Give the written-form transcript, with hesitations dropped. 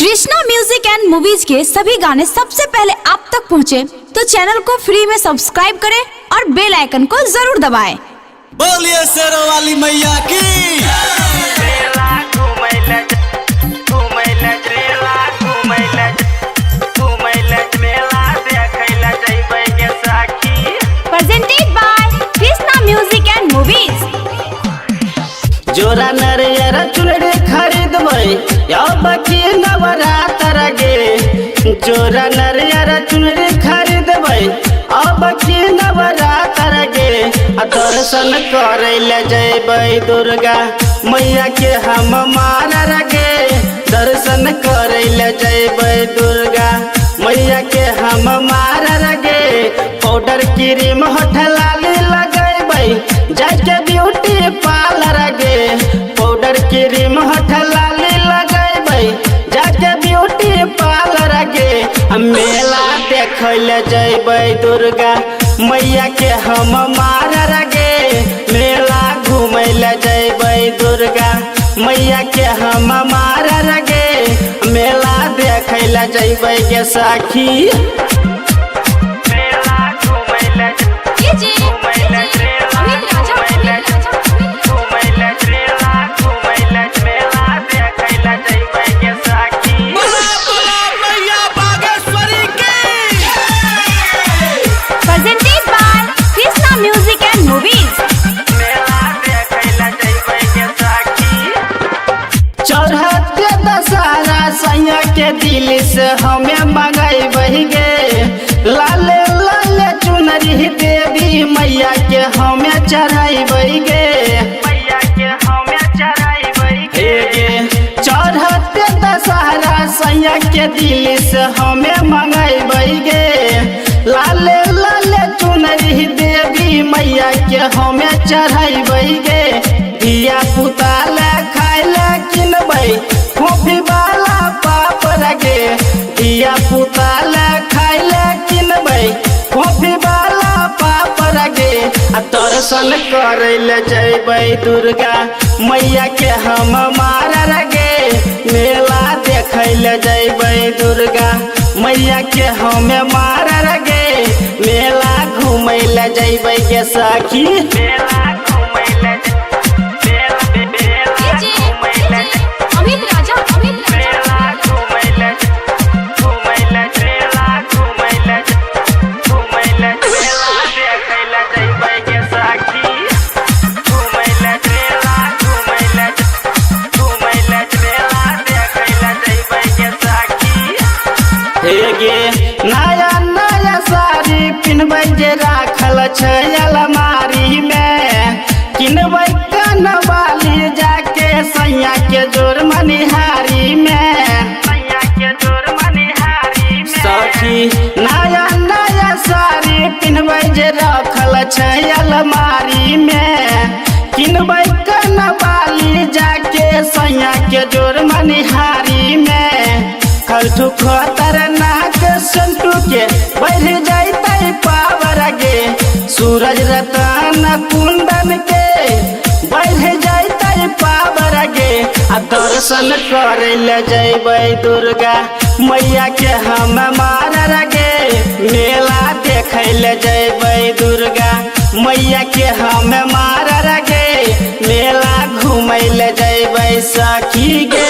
Krishna music and movies के सभी गाने सबसे पहले आप तक पहुंचे तो चैनल को फ्री में सब्सक्राइब करें और बेल आइकन को जरूर दबाएं। बोलिए शेरों वाली मैया की। Presented by Krishna music and movies. जोरा नरियर चुनरी खरीदबै अब की नवरात्र गे। जोरा नरियर चुनरी खरीदबै अब की नवरात्र गे। दर्शन करे ले जैबै दुर्गा मैया के हम मारर गे। दर्शन करे ले जैबै दुर्गा मैया के हम मारर गे। पाउडर क्रीम होठ लाली लगैबै जाके ब्यूटी पार्लर गे। पाउडर क्रीम होठ लाली लगैबै जाके ब्यूटी पार्लर गे। मेला देखै ले जैबै दुर्गा मैया के हम मारर गे। मेला घूमै ले जैबै दुर्गा मैया के हम मारर गे। मेला देखै ले जैबै गे सखी। Presented by Krishna music and movies. चढ़ते दशहरा सैया के दिल से हमें मंगैबै गे। लाले लाले चुनरी देवी मैया के हमें चढ़ैबै गे। चढ़ते दशहरा सैया के दिल से हमें मंगैबै गे। लाले लाले चुनरी देवी मैया के हमें चढ़ैबै गे। धिया पुता ले खाय ले किनबै कॉफी वाला पापड़ गे। धिया पुता ले खाय ले किनबै कॉफी वाला पापड़ गे। दर्शन करे ले जैबै दुर्गा मैया के हम मारर गे। मेला देखै ले जैबै दुर्गा मैया के हम मारर गे। मेला घूमै ले जैबै गे सखी। नया नया साड़ी पिन्हबै जे राखल छै अलमारी में। किनबै कनवाली जाके सैया के जोर मनिहारी में। सखी नया नया साड़ी पिन्हबै जे राखल छै अलमारी में। किनबै कनवाली जाके सैया के जोर मनिहारी में। खलठू खतरनाक संटू के बढ़ जाते पावर गे। सूरज रतन कुंदन के बढ़ जाते पावर गे। दर्शन करे ले जैबै दुर्गा मैया के हम मारर गे। मेला देखै ले जैबै दुर्गा मैया के हम मारर गे। मेला घूमै ले जैबै सखी गे।